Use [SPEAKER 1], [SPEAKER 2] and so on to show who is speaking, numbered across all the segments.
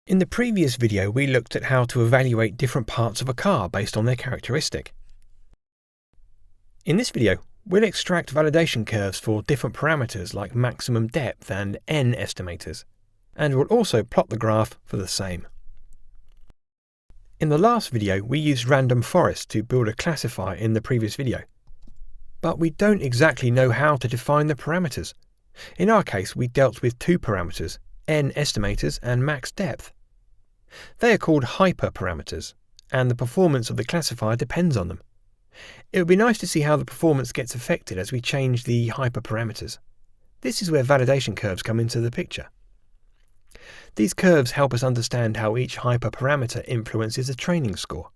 [SPEAKER 1] In the previous video, we looked at how to evaluate different parts of a car based on their characteristic. In this video, we'll extract validation curves for different parameters like maximum depth and N estimators, and we'll also plot the graph for the same. In the last video, we used random forest to build a classifier in the previous video, but we don't exactly know how to define the parameters. In our case, we dealt with two parameters, N estimators and max depth. They are called hyperparameters, and the performance of the classifier depends on them. It would be nice to see how the performance gets affected as we change the hyperparameters. This is where validation curves come into the picture. These curves help us understand how each hyperparameter influences a training score.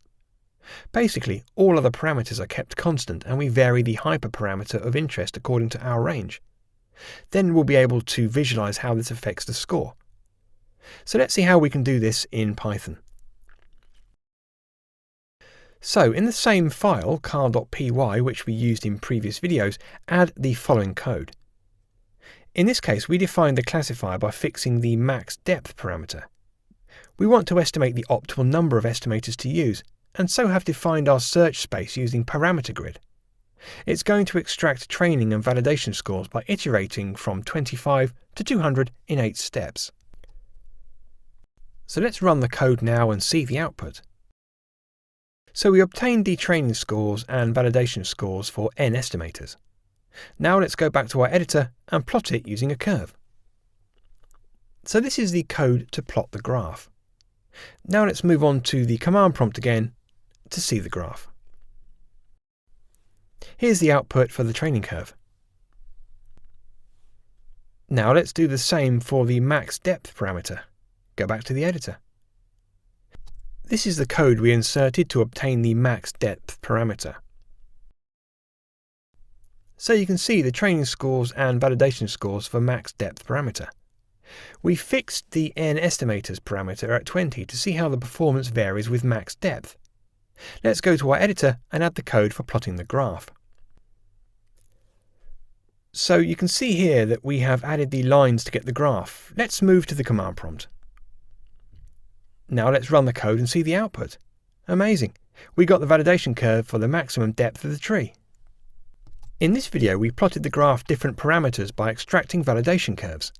[SPEAKER 1] Basically, all other parameters are kept constant and we vary the hyperparameter of interest according to our range. Then we'll be able to visualize how this affects the score. So let's see how we can do this in Python. So in the same file, car.py, which we used in previous videos, add the following code. In this case, we define the classifier by fixing the max depth parameter. We want to estimate the optimal number of estimators to use, and so have defined our search space using parameter grid. It's going to extract training and validation scores by iterating from 25 to 200 in 8 steps. So let's run the code now and see the output. So we obtained the training scores and validation scores for N estimators. Now let's go back to our editor and plot it using a curve. So this is the code to plot the graph. Now let's move on to the command prompt again to see the graph. Here's the output for the training curve. Now let's do the same for the max depth parameter. Go back to the editor. This is the code we inserted to obtain the max depth parameter. So you can see the training scores and validation scores for max depth parameter. We fixed the N estimators parameter at 20 to see how the performance varies with max depth. Let's go to our editor and add the code for plotting the graph. So you can see here that we have added the lines to get the graph. Let's move to the command prompt. Now let's run the code and see the output. Amazing! We got the validation curve for the maximum depth of the tree. In this video, we plotted the graph different parameters by extracting validation curves.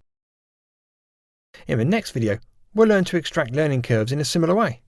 [SPEAKER 1] In the next video, we'll learn to extract learning curves in a similar way.